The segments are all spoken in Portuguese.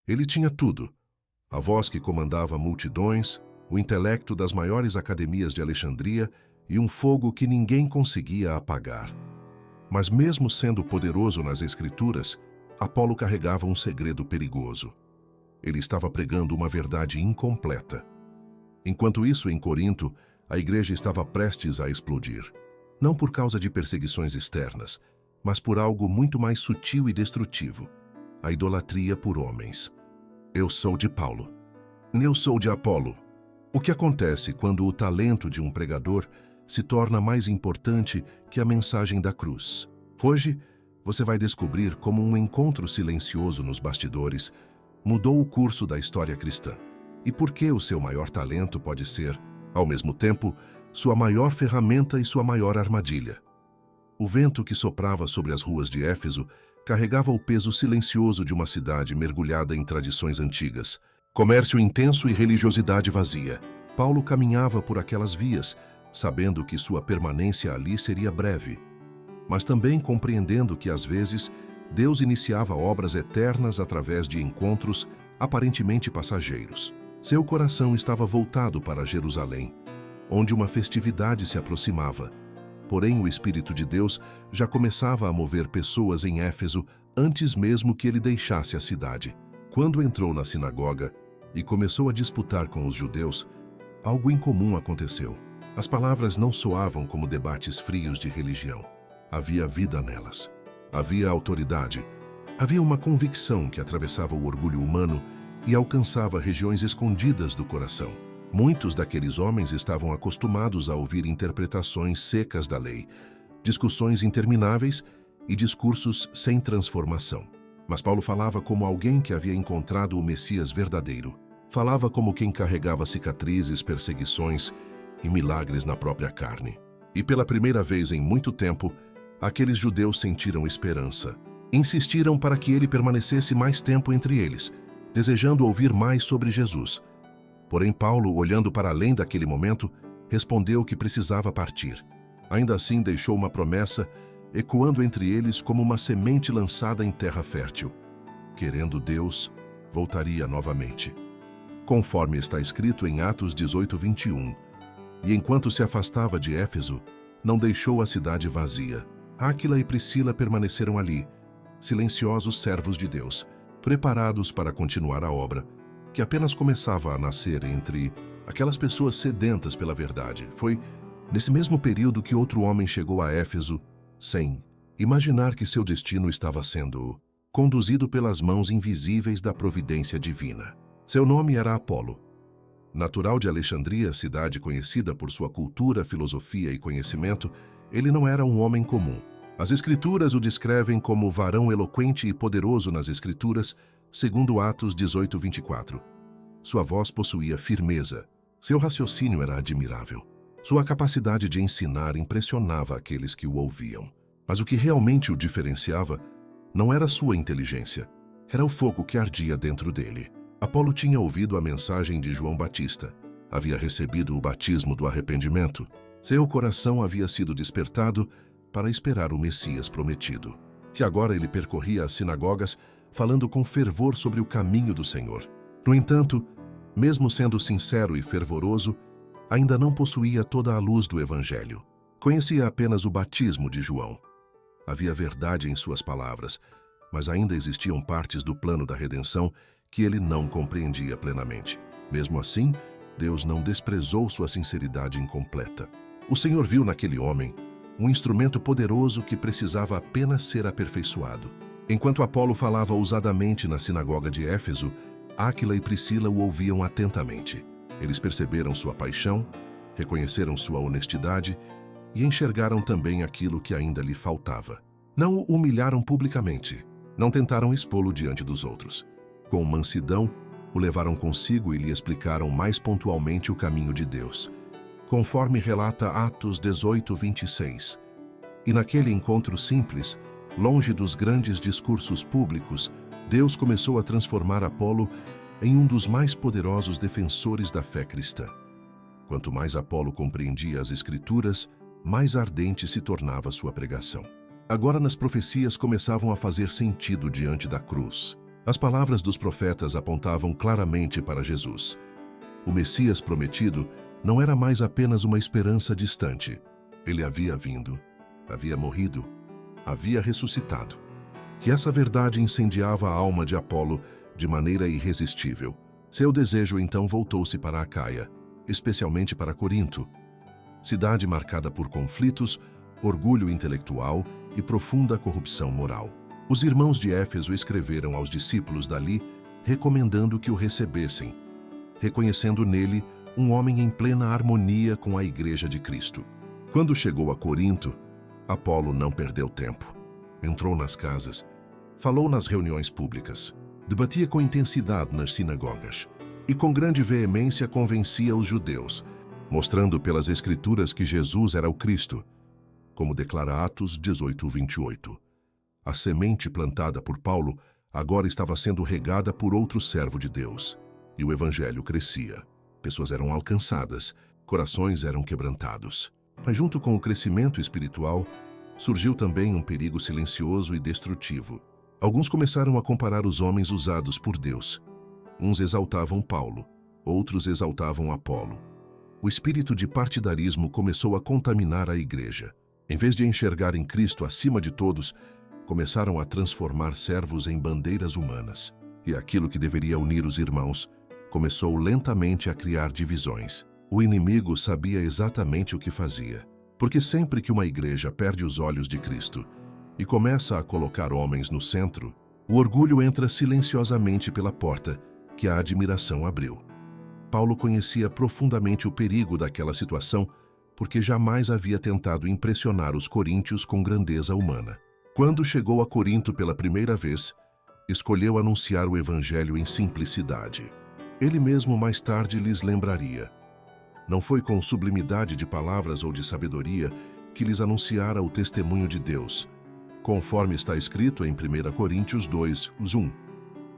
Ele tinha tudo: a voz que comandava multidões, o intelecto das maiores academias de Alexandria e um fogo que ninguém conseguia apagar. Mas mesmo sendo poderoso nas Escrituras, Apolo carregava um segredo perigoso. Ele estava pregando uma verdade incompleta. Enquanto isso, em Corinto, a igreja estava prestes a explodir. Não por causa de perseguições externas, mas por algo muito mais sutil e destrutivo: a idolatria por homens. Eu sou de Paulo. Eu sou de Apolo. O que acontece quando o talento de um pregador se torna mais importante que a mensagem da cruz? Hoje, você vai descobrir como um encontro silencioso nos bastidores mudou o curso da história cristã e por que o seu maior talento pode ser, ao mesmo tempo, sua maior ferramenta e sua maior armadilha. O vento que soprava sobre as ruas de Éfeso carregava o peso silencioso de uma cidade mergulhada em tradições antigas. Comércio intenso e religiosidade vazia. Paulo caminhava por aquelas vias, sabendo que sua permanência ali seria breve, mas também compreendendo que, às vezes, Deus iniciava obras eternas através de encontros aparentemente passageiros. Seu coração estava voltado para Jerusalém, onde uma festividade se aproximava. Porém, o Espírito de Deus já começava a mover pessoas em Éfeso antes mesmo que ele deixasse a cidade. Quando entrou na sinagoga e começou a disputar com os judeus, algo incomum aconteceu. As palavras não soavam como debates frios de religião. Havia vida nelas. Havia autoridade. Havia uma convicção que atravessava o orgulho humano e alcançava regiões escondidas do coração. Muitos daqueles homens estavam acostumados a ouvir interpretações secas da lei, discussões intermináveis e discursos sem transformação. Mas Paulo falava como alguém que havia encontrado o Messias verdadeiro. Falava como quem carregava cicatrizes, perseguições e milagres na própria carne. E pela primeira vez em muito tempo, aqueles judeus sentiram esperança. Insistiram para que ele permanecesse mais tempo entre eles, desejando ouvir mais sobre Jesus. Porém, Paulo, olhando para além daquele momento, respondeu que precisava partir. Ainda assim, deixou uma promessa, ecoando entre eles como uma semente lançada em terra fértil. Querendo Deus, voltaria novamente. Conforme está escrito em Atos 18:21, e enquanto se afastava de Éfeso, não deixou a cidade vazia. Áquila e Priscila permaneceram ali, silenciosos servos de Deus, preparados para continuar a obra, que apenas começava a nascer entre aquelas pessoas sedentas pela verdade. Foi nesse mesmo período que outro homem chegou a Éfeso, sem imaginar que seu destino estava sendo conduzido pelas mãos invisíveis da providência divina. Seu nome era Apolo. Natural de Alexandria, cidade conhecida por sua cultura, filosofia e conhecimento, ele não era um homem comum. As Escrituras o descrevem como varão eloquente e poderoso nas Escrituras, segundo Atos 18:24. Sua voz possuía firmeza. Seu raciocínio era admirável. Sua capacidade de ensinar impressionava aqueles que o ouviam. Mas o que realmente o diferenciava não era sua inteligência, era o fogo que ardia dentro dele. Apolo tinha ouvido a mensagem de João Batista, havia recebido o batismo do arrependimento. Seu coração havia sido despertado para esperar o Messias prometido. E agora ele percorria as sinagogas, falando com fervor sobre o caminho do Senhor. No entanto, mesmo sendo sincero e fervoroso, ainda não possuía toda a luz do Evangelho. Conhecia apenas o batismo de João. Havia verdade em suas palavras, mas ainda existiam partes do plano da redenção que ele não compreendia plenamente. Mesmo assim, Deus não desprezou sua sinceridade incompleta. O Senhor viu naquele homem um instrumento poderoso que precisava apenas ser aperfeiçoado. Enquanto Apolo falava ousadamente na sinagoga de Éfeso, Áquila e Priscila o ouviam atentamente. Eles perceberam sua paixão, reconheceram sua honestidade e enxergaram também aquilo que ainda lhe faltava. Não o humilharam publicamente, não tentaram expô-lo diante dos outros. Com mansidão, o levaram consigo e lhe explicaram mais pontualmente o caminho de Deus, conforme relata Atos 18:26. E naquele encontro simples, longe dos grandes discursos públicos, Deus começou a transformar Apolo em um dos mais poderosos defensores da fé cristã. Quanto mais Apolo compreendia as Escrituras, mais ardente se tornava sua pregação. Agora nas profecias começavam a fazer sentido diante da cruz. As palavras dos profetas apontavam claramente para Jesus. O Messias prometido não era mais apenas uma esperança distante. Ele havia vindo, havia morrido, havia ressuscitado. E essa verdade incendiava a alma de Apolo de maneira irresistível. Seu desejo então voltou-se para Acaia, especialmente para Corinto, cidade marcada por conflitos, orgulho intelectual e profunda corrupção moral. Os irmãos de Éfeso escreveram aos discípulos dali, recomendando que o recebessem, reconhecendo nele um homem em plena harmonia com a Igreja de Cristo. Quando chegou a Corinto, Apolo não perdeu tempo. Entrou nas casas, falou nas reuniões públicas, debatia com intensidade nas sinagogas e com grande veemência convencia os judeus, mostrando pelas Escrituras que Jesus era o Cristo, como declara Atos 18:28. A semente plantada por Paulo agora estava sendo regada por outro servo de Deus, e o evangelho crescia. Pessoas eram alcançadas, corações eram quebrantados. Mas junto com o crescimento espiritual, surgiu também um perigo silencioso e destrutivo. Alguns começaram a comparar os homens usados por Deus. Uns exaltavam Paulo, outros exaltavam Apolo. O espírito de partidarismo começou a contaminar a igreja. Em vez de enxergar em Cristo acima de todos, começaram a transformar servos em bandeiras humanas. E aquilo que deveria unir os irmãos começou lentamente a criar divisões. O inimigo sabia exatamente o que fazia, porque sempre que uma igreja perde os olhos de Cristo e começa a colocar homens no centro, o orgulho entra silenciosamente pela porta que a admiração abriu. Paulo conhecia profundamente o perigo daquela situação, porque jamais havia tentado impressionar os coríntios com grandeza humana. Quando chegou a Corinto pela primeira vez, escolheu anunciar o evangelho em simplicidade. Ele mesmo mais tarde lhes lembraria: não foi com sublimidade de palavras ou de sabedoria que lhes anunciara o testemunho de Deus, conforme está escrito em 1 Coríntios 2:1.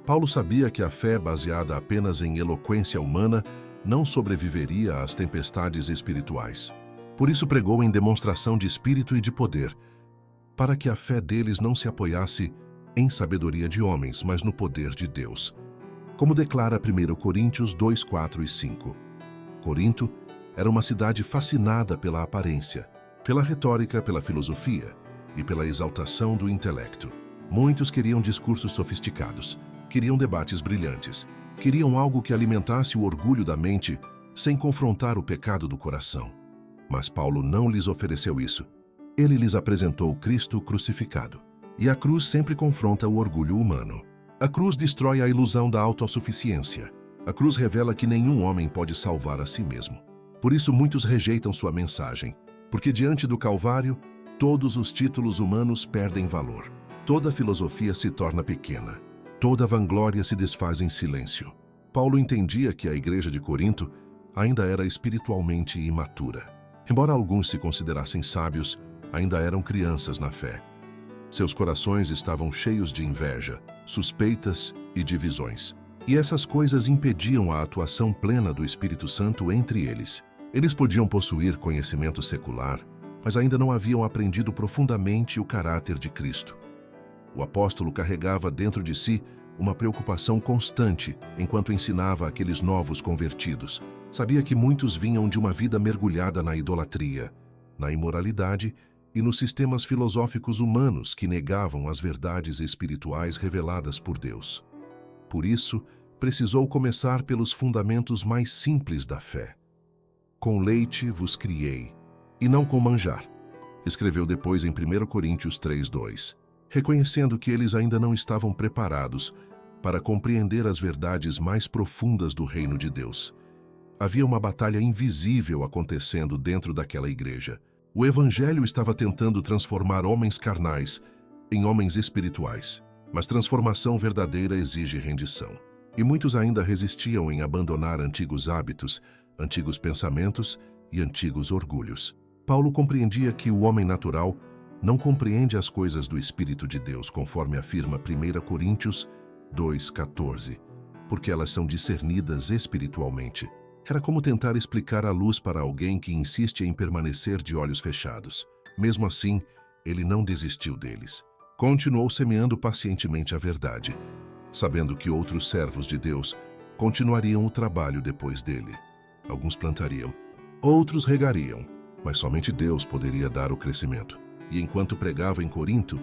Paulo sabia que a fé baseada apenas em eloquência humana não sobreviveria às tempestades espirituais. Por isso pregou em demonstração de espírito e de poder, para que a fé deles não se apoiasse em sabedoria de homens, mas no poder de Deus. Como declara 1 Coríntios 2:4 e 5. Corinto era uma cidade fascinada pela aparência, pela retórica, pela filosofia e pela exaltação do intelecto. Muitos queriam discursos sofisticados, queriam debates brilhantes, queriam algo que alimentasse o orgulho da mente sem confrontar o pecado do coração. Mas Paulo não lhes ofereceu isso. Ele lhes apresentou Cristo crucificado. E a cruz sempre confronta o orgulho humano. A cruz destrói a ilusão da autossuficiência. A cruz revela que nenhum homem pode salvar a si mesmo. Por isso muitos rejeitam sua mensagem, porque diante do Calvário, todos os títulos humanos perdem valor. Toda filosofia se torna pequena. Toda vanglória se desfaz em silêncio. Paulo entendia que a igreja de Corinto ainda era espiritualmente imatura. Embora alguns se considerassem sábios, ainda eram crianças na fé. Seus corações estavam cheios de inveja, suspeitas e divisões. E essas coisas impediam a atuação plena do Espírito Santo entre eles. Eles podiam possuir conhecimento secular, mas ainda não haviam aprendido profundamente o caráter de Cristo. O apóstolo carregava dentro de si uma preocupação constante enquanto ensinava aqueles novos convertidos. Sabia que muitos vinham de uma vida mergulhada na idolatria, na imoralidade e nos sistemas filosóficos humanos que negavam as verdades espirituais reveladas por Deus. Por isso, precisou começar pelos fundamentos mais simples da fé. Com leite vos criei, e não com manjar, escreveu depois em 1 Coríntios 3:2, reconhecendo que eles ainda não estavam preparados para compreender as verdades mais profundas do reino de Deus. Havia uma batalha invisível acontecendo dentro daquela igreja. O evangelho estava tentando transformar homens carnais em homens espirituais, mas transformação verdadeira exige rendição. E muitos ainda resistiam em abandonar antigos hábitos, antigos pensamentos e antigos orgulhos. Paulo compreendia que o homem natural não compreende as coisas do Espírito de Deus, conforme afirma 1 Coríntios 2:14, porque elas são discernidas espiritualmente. Era como tentar explicar a luz para alguém que insiste em permanecer de olhos fechados. Mesmo assim, ele não desistiu deles. Continuou semeando pacientemente a verdade, sabendo que outros servos de Deus continuariam o trabalho depois dele. Alguns plantariam, outros regariam, mas somente Deus poderia dar o crescimento. E enquanto pregava em Corinto,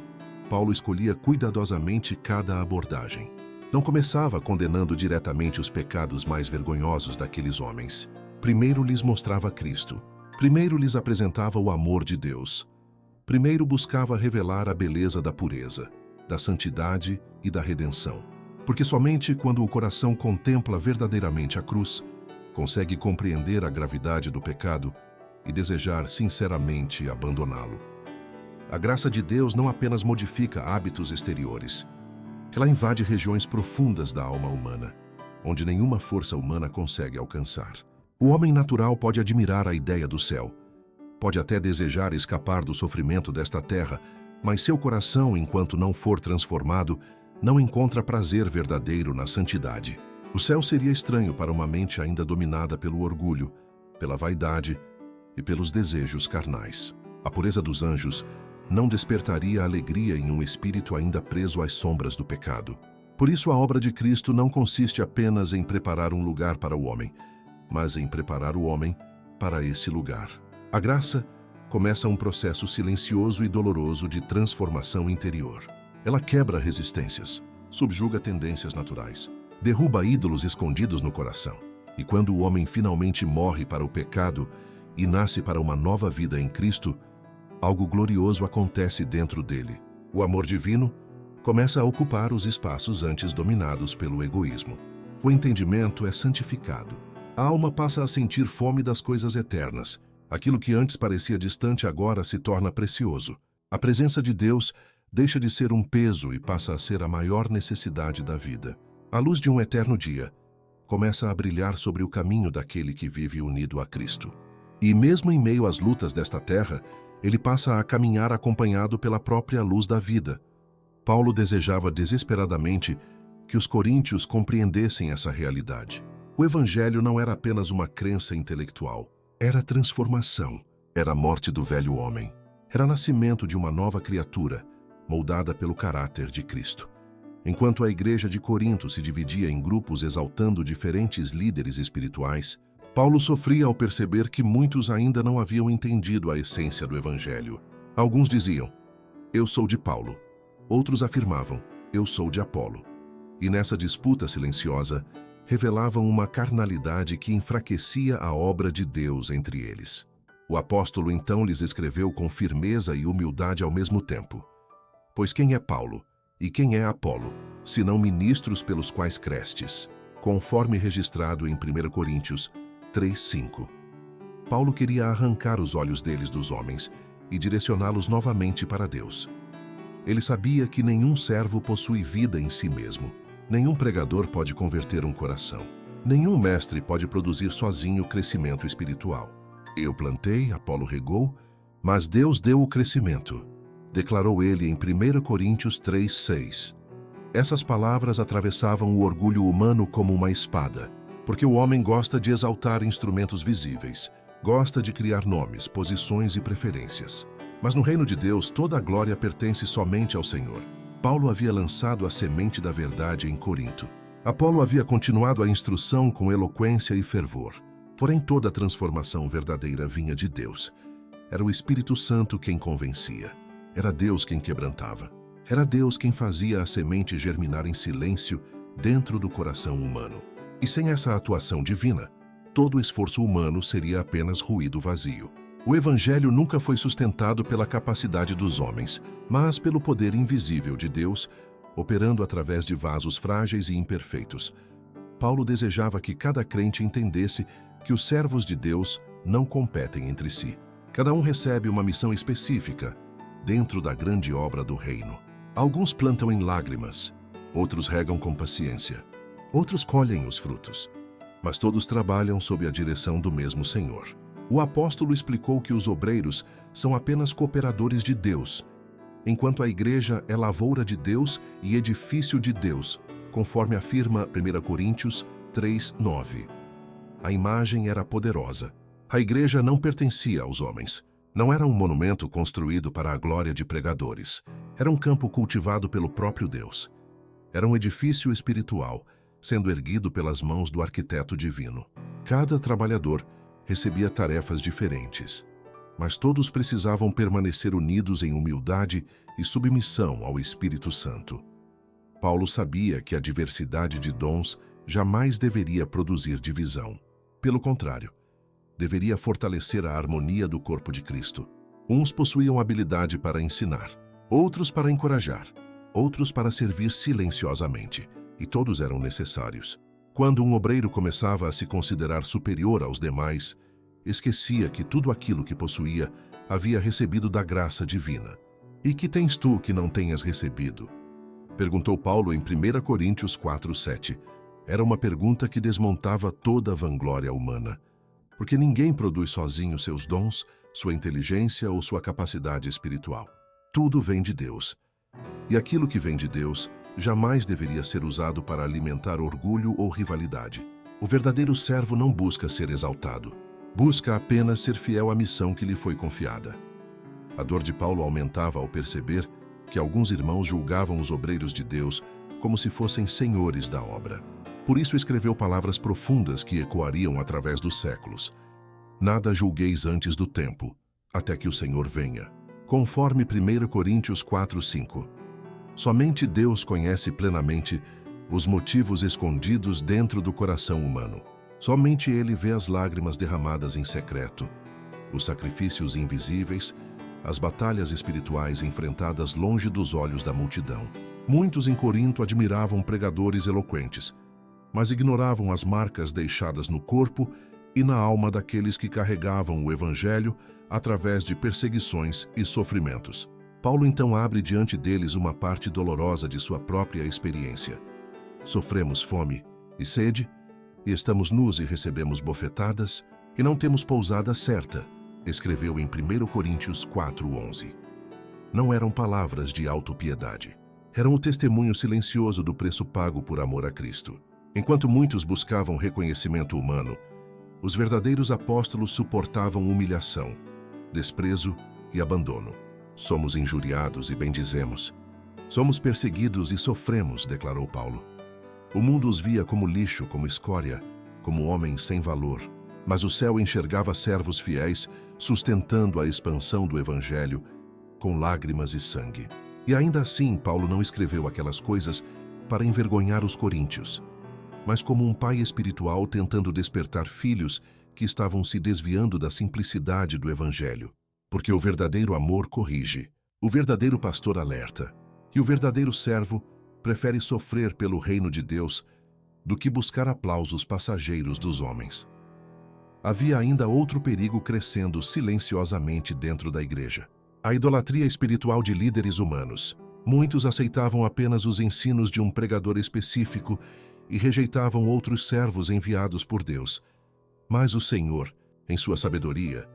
Paulo escolhia cuidadosamente cada abordagem. Não começava condenando diretamente os pecados mais vergonhosos daqueles homens. Primeiro lhes mostrava Cristo. Primeiro lhes apresentava o amor de Deus. Primeiro buscava revelar a beleza da pureza, da santidade e da redenção. Porque somente quando o coração contempla verdadeiramente a cruz, consegue compreender a gravidade do pecado e desejar sinceramente abandoná-lo. A graça de Deus não apenas modifica hábitos exteriores. Ela invade regiões profundas da alma humana, onde nenhuma força humana consegue alcançar. O homem natural pode admirar a ideia do céu, pode até desejar escapar do sofrimento desta terra, mas seu coração, enquanto não for transformado, não encontra prazer verdadeiro na santidade. O céu seria estranho para uma mente ainda dominada pelo orgulho, pela vaidade e pelos desejos carnais. A pureza dos anjos não despertaria alegria em um espírito ainda preso às sombras do pecado. Por isso a obra de Cristo não consiste apenas em preparar um lugar para o homem, mas em preparar o homem para esse lugar. A graça começa um processo silencioso e doloroso de transformação interior. Ela quebra resistências, subjuga tendências naturais, derruba ídolos escondidos no coração. E quando o homem finalmente morre para o pecado e nasce para uma nova vida em Cristo, algo glorioso acontece dentro dele. O amor divino começa a ocupar os espaços antes dominados pelo egoísmo. O entendimento é santificado. A alma passa a sentir fome das coisas eternas. Aquilo que antes parecia distante agora se torna precioso. A presença de Deus deixa de ser um peso e passa a ser a maior necessidade da vida. A luz de um eterno dia começa a brilhar sobre o caminho daquele que vive unido a Cristo. E mesmo em meio às lutas desta terra, ele passa a caminhar acompanhado pela própria luz da vida. Paulo desejava desesperadamente que os coríntios compreendessem essa realidade. O Evangelho não era apenas uma crença intelectual, era transformação, era a morte do velho homem, era nascimento de uma nova criatura, moldada pelo caráter de Cristo. Enquanto a igreja de Corinto se dividia em grupos exaltando diferentes líderes espirituais, Paulo sofria ao perceber que muitos ainda não haviam entendido a essência do Evangelho. Alguns diziam, eu sou de Paulo. Outros afirmavam, eu sou de Apolo. E nessa disputa silenciosa, revelavam uma carnalidade que enfraquecia a obra de Deus entre eles. O apóstolo então lhes escreveu com firmeza e humildade ao mesmo tempo. Pois quem é Paulo e quem é Apolo, senão ministros pelos quais crestes, conforme registrado em 1 Coríntios 3:5. Paulo queria arrancar os olhos deles dos homens e direcioná-los novamente para Deus. Ele sabia que nenhum servo possui vida em si mesmo. Nenhum pregador pode converter um coração. Nenhum mestre pode produzir sozinho crescimento espiritual. Eu plantei, Apolo regou, mas Deus deu o crescimento, declarou ele em 1 Coríntios 3:6. Essas palavras atravessavam o orgulho humano como uma espada, porque o homem gosta de exaltar instrumentos visíveis, gosta de criar nomes, posições e preferências. Mas no reino de Deus, toda a glória pertence somente ao Senhor. Paulo havia lançado a semente da verdade em Corinto. Apolo havia continuado a instrução com eloquência e fervor. Porém, toda a transformação verdadeira vinha de Deus. Era o Espírito Santo quem convencia. Era Deus quem quebrantava. Era Deus quem fazia a semente germinar em silêncio dentro do coração humano. E sem essa atuação divina, todo o esforço humano seria apenas ruído vazio. O Evangelho nunca foi sustentado pela capacidade dos homens, mas pelo poder invisível de Deus, operando através de vasos frágeis e imperfeitos. Paulo desejava que cada crente entendesse que os servos de Deus não competem entre si. Cada um recebe uma missão específica dentro da grande obra do reino. Alguns plantam em lágrimas, outros regam com paciência, outros colhem os frutos, mas todos trabalham sob a direção do mesmo Senhor. O apóstolo explicou que os obreiros são apenas cooperadores de Deus, enquanto a igreja é lavoura de Deus e edifício de Deus, conforme afirma 1 Coríntios 3:9. A imagem era poderosa. A igreja não pertencia aos homens. Não era um monumento construído para a glória de pregadores. Era um campo cultivado pelo próprio Deus. Era um edifício espiritual, sendo erguido pelas mãos do arquiteto divino. Cada trabalhador recebia tarefas diferentes, mas todos precisavam permanecer unidos em humildade e submissão ao Espírito Santo. Paulo sabia que a diversidade de dons jamais deveria produzir divisão. Pelo contrário, deveria fortalecer a harmonia do corpo de Cristo. Uns possuíam habilidade para ensinar, outros para encorajar, outros para servir silenciosamente, e todos eram necessários. Quando um obreiro começava a se considerar superior aos demais, esquecia que tudo aquilo que possuía havia recebido da graça divina. E que tens tu que não tenhas recebido? Perguntou Paulo em 1 Coríntios 4:7. Era uma pergunta que desmontava toda a vanglória humana, porque ninguém produz sozinho seus dons, sua inteligência ou sua capacidade espiritual. Tudo vem de Deus. E aquilo que vem de Deus jamais deveria ser usado para alimentar orgulho ou rivalidade. O verdadeiro servo não busca ser exaltado. Busca apenas ser fiel à missão que lhe foi confiada. A dor de Paulo aumentava ao perceber que alguns irmãos julgavam os obreiros de Deus como se fossem senhores da obra. Por isso escreveu palavras profundas que ecoariam através dos séculos. Nada julgueis antes do tempo, até que o Senhor venha. Conforme 1 Coríntios 4:5. Somente Deus conhece plenamente os motivos escondidos dentro do coração humano. Somente Ele vê as lágrimas derramadas em secreto, os sacrifícios invisíveis, as batalhas espirituais enfrentadas longe dos olhos da multidão. Muitos em Corinto admiravam pregadores eloquentes, mas ignoravam as marcas deixadas no corpo e na alma daqueles que carregavam o Evangelho através de perseguições e sofrimentos. Paulo então abre diante deles uma parte dolorosa de sua própria experiência. Sofremos fome e sede, e estamos nus e recebemos bofetadas, e não temos pousada certa, escreveu em 1 Coríntios 4:11. Não eram palavras de autopiedade. Eram o testemunho silencioso do preço pago por amor a Cristo. Enquanto muitos buscavam reconhecimento humano, os verdadeiros apóstolos suportavam humilhação, desprezo e abandono. Somos injuriados e bendizemos. Somos perseguidos e sofremos, declarou Paulo. O mundo os via como lixo, como escória, como homens sem valor. Mas o céu enxergava servos fiéis, sustentando a expansão do Evangelho com lágrimas e sangue. E ainda assim, Paulo não escreveu aquelas coisas para envergonhar os coríntios, mas como um pai espiritual tentando despertar filhos que estavam se desviando da simplicidade do Evangelho. Porque o verdadeiro amor corrige, o verdadeiro pastor alerta, e o verdadeiro servo prefere sofrer pelo reino de Deus do que buscar aplausos passageiros dos homens. Havia ainda outro perigo crescendo silenciosamente dentro da igreja: a idolatria espiritual de líderes humanos. Muitos aceitavam apenas os ensinos de um pregador específico e rejeitavam outros servos enviados por Deus. Mas o Senhor, em sua sabedoria,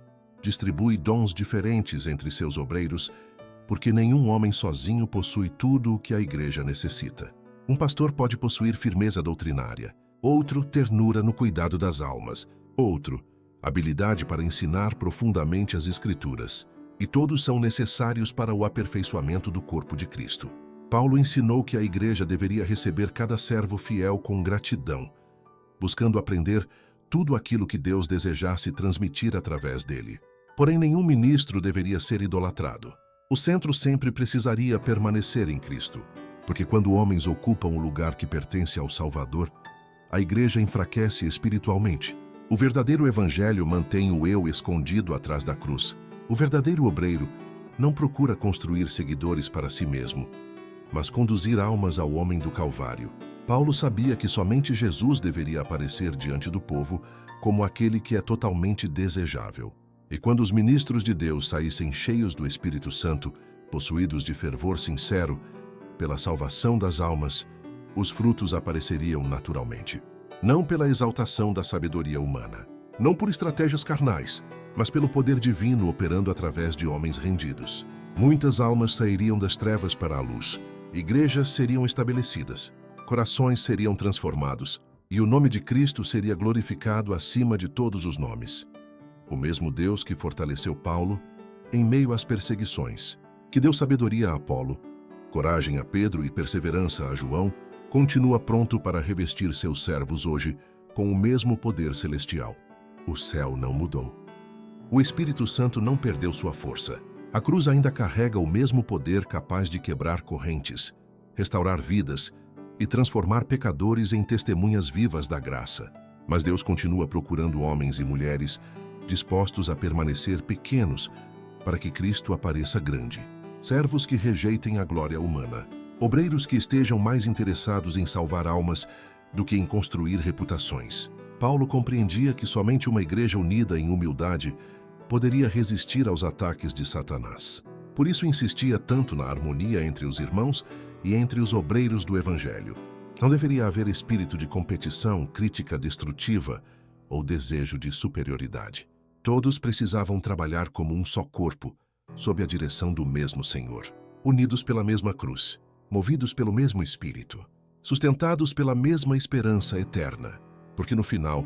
distribui dons diferentes entre seus obreiros, porque nenhum homem sozinho possui tudo o que a igreja necessita. Um pastor pode possuir firmeza doutrinária, outro, ternura no cuidado das almas, outro, habilidade para ensinar profundamente as Escrituras. E todos são necessários para o aperfeiçoamento do corpo de Cristo. Paulo ensinou que a igreja deveria receber cada servo fiel com gratidão, buscando aprender tudo aquilo que Deus desejasse transmitir através dele. Porém, nenhum ministro deveria ser idolatrado. O centro sempre precisaria permanecer em Cristo, porque quando homens ocupam o lugar que pertence ao Salvador, a igreja enfraquece espiritualmente. O verdadeiro evangelho mantém o eu escondido atrás da cruz. O verdadeiro obreiro não procura construir seguidores para si mesmo, mas conduzir almas ao homem do Calvário. Paulo sabia que somente Jesus deveria aparecer diante do povo como aquele que é totalmente desejável. E quando os ministros de Deus saíssem cheios do Espírito Santo, possuídos de fervor sincero, pela salvação das almas, os frutos apareceriam naturalmente. Não pela exaltação da sabedoria humana, não por estratégias carnais, mas pelo poder divino operando através de homens rendidos. Muitas almas sairiam das trevas para a luz, igrejas seriam estabelecidas, corações seriam transformados, e o nome de Cristo seria glorificado acima de todos os nomes. O mesmo Deus que fortaleceu Paulo em meio às perseguições, que deu sabedoria a Apolo, coragem a Pedro e perseverança a João, continua pronto para revestir seus servos hoje com o mesmo poder celestial. O céu não mudou. O Espírito Santo não perdeu sua força. A cruz ainda carrega o mesmo poder capaz de quebrar correntes, restaurar vidas e transformar pecadores em testemunhas vivas da graça. Mas Deus continua procurando homens e mulheres dispostos a permanecer pequenos para que Cristo apareça grande. Servos que rejeitem a glória humana. Obreiros que estejam mais interessados em salvar almas do que em construir reputações. Paulo compreendia que somente uma igreja unida em humildade poderia resistir aos ataques de Satanás. Por isso insistia tanto na harmonia entre os irmãos e entre os obreiros do Evangelho. Não deveria haver espírito de competição, crítica destrutiva ou desejo de superioridade. Todos precisavam trabalhar como um só corpo, sob a direção do mesmo Senhor, unidos pela mesma cruz, movidos pelo mesmo Espírito, sustentados pela mesma esperança eterna. Porque no final,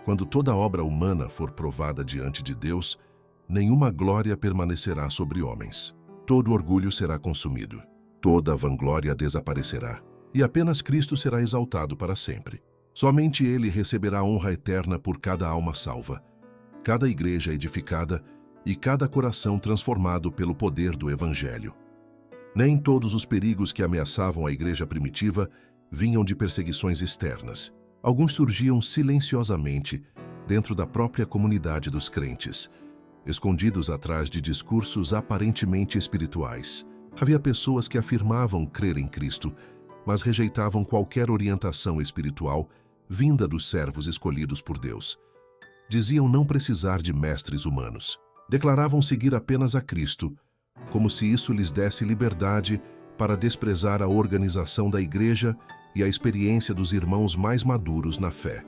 quando toda obra humana for provada diante de Deus, nenhuma glória permanecerá sobre homens. Todo orgulho será consumido, toda vanglória desaparecerá, e apenas Cristo será exaltado para sempre. Somente Ele receberá honra eterna por cada alma salva, cada igreja edificada e cada coração transformado pelo poder do Evangelho. Nem todos os perigos que ameaçavam a igreja primitiva vinham de perseguições externas. Alguns surgiam silenciosamente dentro da própria comunidade dos crentes, escondidos atrás de discursos aparentemente espirituais. Havia pessoas que afirmavam crer em Cristo, mas rejeitavam qualquer orientação espiritual vinda dos servos escolhidos por Deus. Diziam não precisar de mestres humanos. Declaravam seguir apenas a Cristo, como se isso lhes desse liberdade para desprezar a organização da igreja e a experiência dos irmãos mais maduros na fé.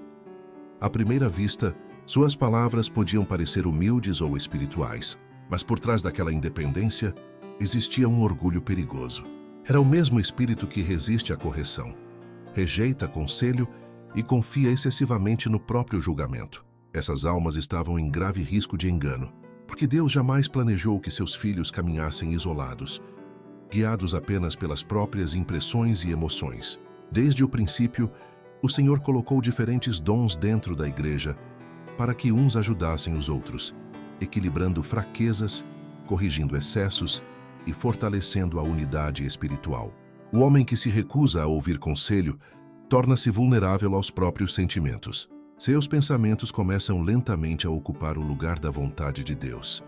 À primeira vista, suas palavras podiam parecer humildes ou espirituais, mas por trás daquela independência existia um orgulho perigoso. Era o mesmo espírito que resiste à correção, rejeita conselho e confia excessivamente no próprio julgamento. Essas almas estavam em grave risco de engano, porque Deus jamais planejou que seus filhos caminhassem isolados, guiados apenas pelas próprias impressões e emoções. Desde o princípio, o Senhor colocou diferentes dons dentro da igreja para que uns ajudassem os outros, equilibrando fraquezas, corrigindo excessos e fortalecendo a unidade espiritual. O homem que se recusa a ouvir conselho torna-se vulnerável aos próprios sentimentos. Seus pensamentos começam lentamente a ocupar o lugar da vontade de Deus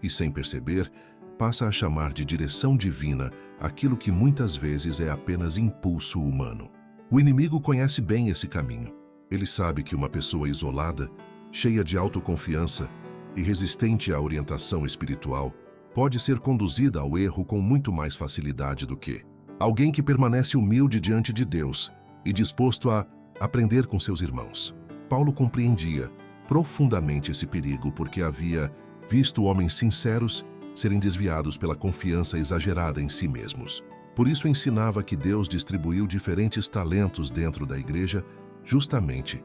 e, sem perceber, passa a chamar de direção divina aquilo que muitas vezes é apenas impulso humano. O inimigo conhece bem esse caminho. Ele sabe que uma pessoa isolada, cheia de autoconfiança e resistente à orientação espiritual, pode ser conduzida ao erro com muito mais facilidade do que alguém que permanece humilde diante de Deus e disposto a aprender com seus irmãos. Paulo compreendia profundamente esse perigo porque havia visto homens sinceros serem desviados pela confiança exagerada em si mesmos. Por isso ensinava que Deus distribuiu diferentes talentos dentro da igreja justamente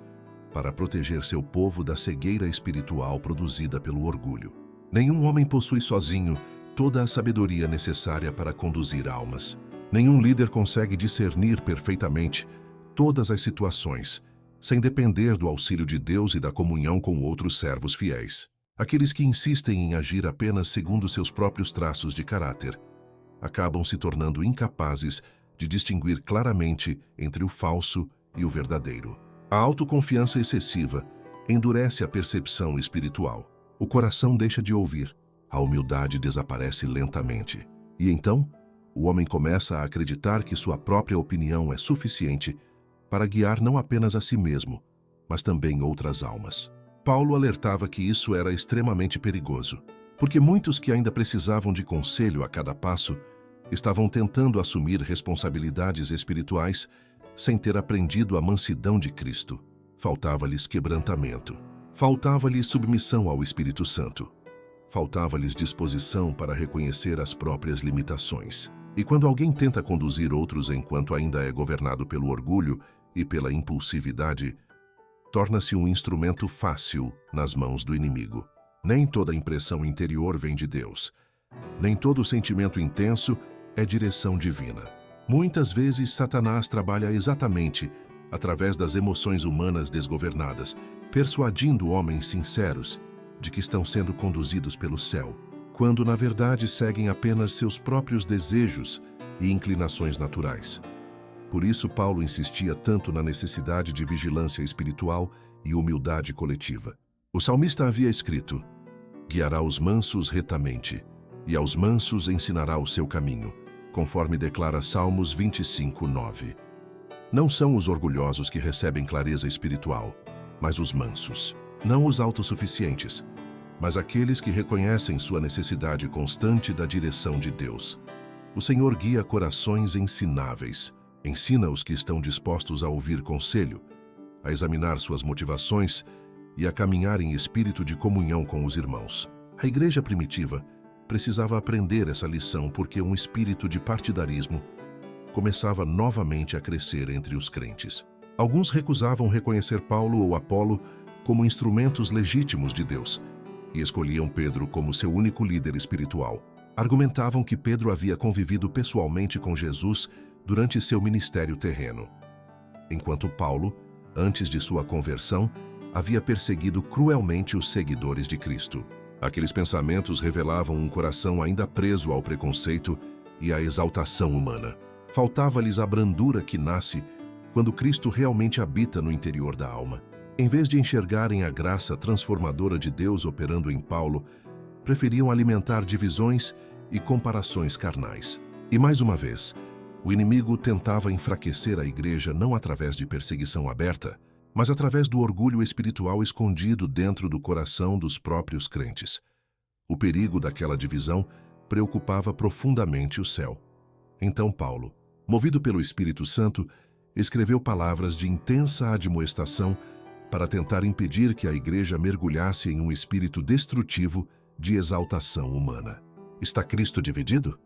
para proteger seu povo da cegueira espiritual produzida pelo orgulho. Nenhum homem possui sozinho toda a sabedoria necessária para conduzir almas. Nenhum líder consegue discernir perfeitamente todas as situações, sem depender do auxílio de Deus e da comunhão com outros servos fiéis. Aqueles que insistem em agir apenas segundo seus próprios traços de caráter acabam se tornando incapazes de distinguir claramente entre o falso e o verdadeiro. A autoconfiança excessiva endurece a percepção espiritual. O coração deixa de ouvir, a humildade desaparece lentamente. E então, o homem começa a acreditar que sua própria opinião é suficiente para guiar não apenas a si mesmo, mas também outras almas. Paulo alertava que isso era extremamente perigoso, porque muitos que ainda precisavam de conselho a cada passo estavam tentando assumir responsabilidades espirituais sem ter aprendido a mansidão de Cristo. Faltava-lhes quebrantamento, faltava-lhes submissão ao Espírito Santo, faltava-lhes disposição para reconhecer as próprias limitações. E quando alguém tenta conduzir outros enquanto ainda é governado pelo orgulho e pela impulsividade, torna-se um instrumento fácil nas mãos do inimigo. Nem toda impressão interior vem de Deus. Nem todo sentimento intenso é direção divina. Muitas vezes, Satanás trabalha exatamente através das emoções humanas desgovernadas, persuadindo homens sinceros de que estão sendo conduzidos pelo céu, quando na verdade seguem apenas seus próprios desejos e inclinações naturais. Por isso, Paulo insistia tanto na necessidade de vigilância espiritual e humildade coletiva. O salmista havia escrito: guiará os mansos retamente, e aos mansos ensinará o seu caminho, conforme declara Salmos 25:9. Não são os orgulhosos que recebem clareza espiritual, mas os mansos. Não os autossuficientes, mas aqueles que reconhecem sua necessidade constante da direção de Deus. O Senhor guia corações ensináveis. Ensina os que estão dispostos a ouvir conselho, a examinar suas motivações e a caminhar em espírito de comunhão com os irmãos. A igreja primitiva precisava aprender essa lição porque um espírito de partidarismo começava novamente a crescer entre os crentes. Alguns recusavam reconhecer Paulo ou Apolo como instrumentos legítimos de Deus e escolhiam Pedro como seu único líder espiritual. Argumentavam que Pedro havia convivido pessoalmente com Jesus durante seu ministério terreno, enquanto Paulo, antes de sua conversão, havia perseguido cruelmente os seguidores de Cristo. Aqueles pensamentos revelavam um coração ainda preso ao preconceito e à exaltação humana. Faltava-lhes a brandura que nasce quando Cristo realmente habita no interior da alma. Em vez de enxergarem a graça transformadora de Deus operando em Paulo, preferiam alimentar divisões e comparações carnais. E mais uma vez, o inimigo tentava enfraquecer a igreja não através de perseguição aberta, mas através do orgulho espiritual escondido dentro do coração dos próprios crentes. O perigo daquela divisão preocupava profundamente o céu. Então Paulo, movido pelo Espírito Santo, escreveu palavras de intensa admoestação para tentar impedir que a igreja mergulhasse em um espírito destrutivo de exaltação humana. Está Cristo dividido?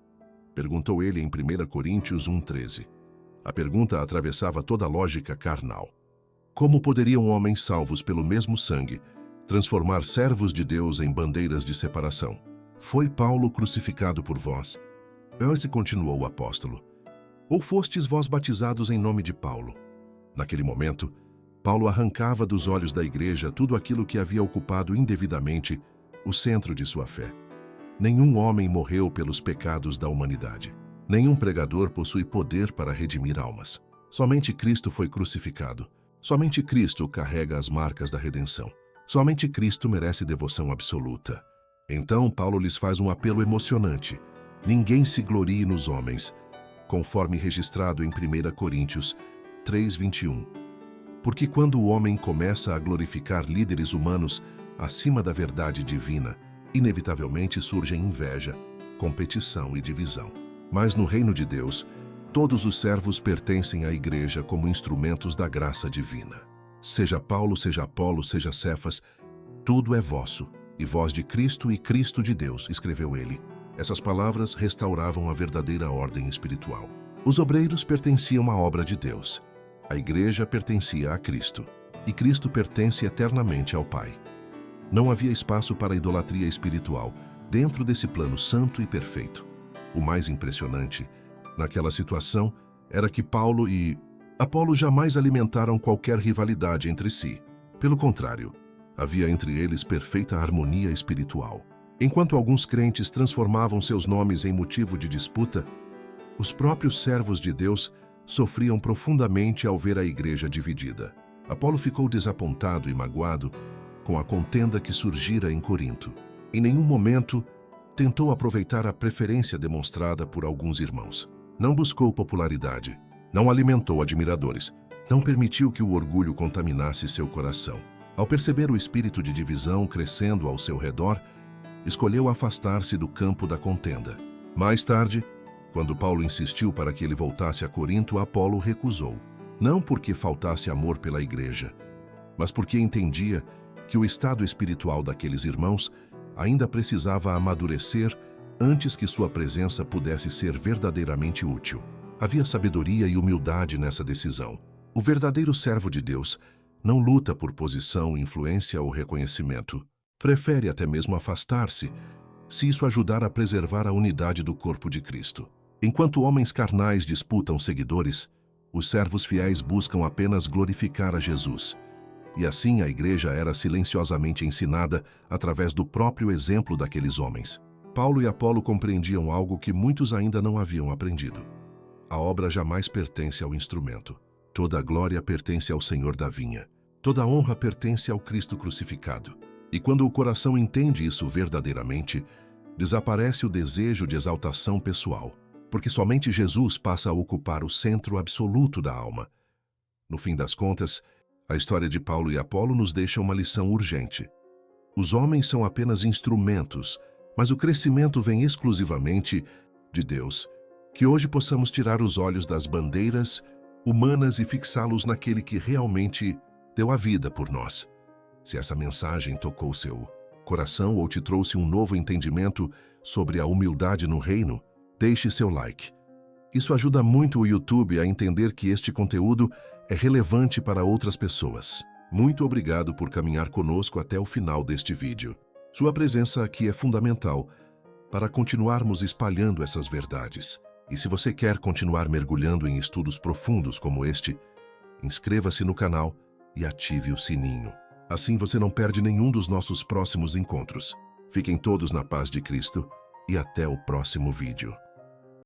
Perguntou ele em 1 Coríntios 1:13. A pergunta atravessava toda a lógica carnal. Como poderiam homens salvos pelo mesmo sangue transformar servos de Deus em bandeiras de separação? Foi Paulo crucificado por vós? Esse continuou o apóstolo. Ou fostes vós batizados em nome de Paulo? Naquele momento, Paulo arrancava dos olhos da igreja tudo aquilo que havia ocupado indevidamente o centro de sua fé. Nenhum homem morreu pelos pecados da humanidade. Nenhum pregador possui poder para redimir almas. Somente Cristo foi crucificado. Somente Cristo carrega as marcas da redenção. Somente Cristo merece devoção absoluta. Então, Paulo lhes faz um apelo emocionante. Ninguém se glorie nos homens, conforme registrado em 1 Coríntios 3:21. Porque quando o homem começa a glorificar líderes humanos acima da verdade divina, inevitavelmente surgem inveja, competição e divisão. Mas no reino de Deus, todos os servos pertencem à igreja como instrumentos da graça divina. Seja Paulo, seja Apolo, seja Cefas, tudo é vosso, e vós de Cristo e Cristo de Deus, escreveu ele. Essas palavras restauravam a verdadeira ordem espiritual. Os obreiros pertenciam à obra de Deus. A igreja pertencia a Cristo, e Cristo pertence eternamente ao Pai. Não havia espaço para idolatria espiritual dentro desse plano santo e perfeito. O mais impressionante, naquela situação, era que Paulo e Apolo jamais alimentaram qualquer rivalidade entre si. Pelo contrário, havia entre eles perfeita harmonia espiritual. Enquanto alguns crentes transformavam seus nomes em motivo de disputa, os próprios servos de Deus sofriam profundamente ao ver a igreja dividida. Apolo ficou desapontado e magoado com a contenda que surgira em Corinto. Em nenhum momento tentou aproveitar a preferência demonstrada por alguns irmãos. Não buscou popularidade, não alimentou admiradores, não permitiu que o orgulho contaminasse seu coração. Ao perceber o espírito de divisão crescendo ao seu redor, escolheu afastar-se do campo da contenda. Mais tarde, quando Paulo insistiu para que ele voltasse a Corinto, Apolo recusou. Não porque faltasse amor pela igreja, mas porque entendia que o estado espiritual daqueles irmãos ainda precisava amadurecer antes que sua presença pudesse ser verdadeiramente útil. Havia sabedoria e humildade nessa decisão. O verdadeiro servo de Deus não luta por posição, influência ou reconhecimento. Prefere até mesmo afastar-se, se isso ajudar a preservar a unidade do corpo de Cristo. Enquanto homens carnais disputam seguidores, os servos fiéis buscam apenas glorificar a Jesus. E assim a igreja era silenciosamente ensinada através do próprio exemplo daqueles homens. Paulo e Apolo compreendiam algo que muitos ainda não haviam aprendido. A obra jamais pertence ao instrumento. Toda a glória pertence ao Senhor da vinha. Toda a honra pertence ao Cristo crucificado. E quando o coração entende isso verdadeiramente, desaparece o desejo de exaltação pessoal, porque somente Jesus passa a ocupar o centro absoluto da alma. No fim das contas, a história de Paulo e Apolo nos deixa uma lição urgente. Os homens são apenas instrumentos, mas o crescimento vem exclusivamente de Deus. Que hoje possamos tirar os olhos das bandeiras humanas e fixá-los naquele que realmente deu a vida por nós. Se essa mensagem tocou seu coração ou te trouxe um novo entendimento sobre a humildade no reino, deixe seu like. Isso ajuda muito o YouTube a entender que este conteúdo é relevante para outras pessoas. Muito obrigado por caminhar conosco até o final deste vídeo. Sua presença aqui é fundamental para continuarmos espalhando essas verdades. E se você quer continuar mergulhando em estudos profundos como este, inscreva-se no canal e ative o sininho. Assim você não perde nenhum dos nossos próximos encontros. Fiquem todos na paz de Cristo e até o próximo vídeo.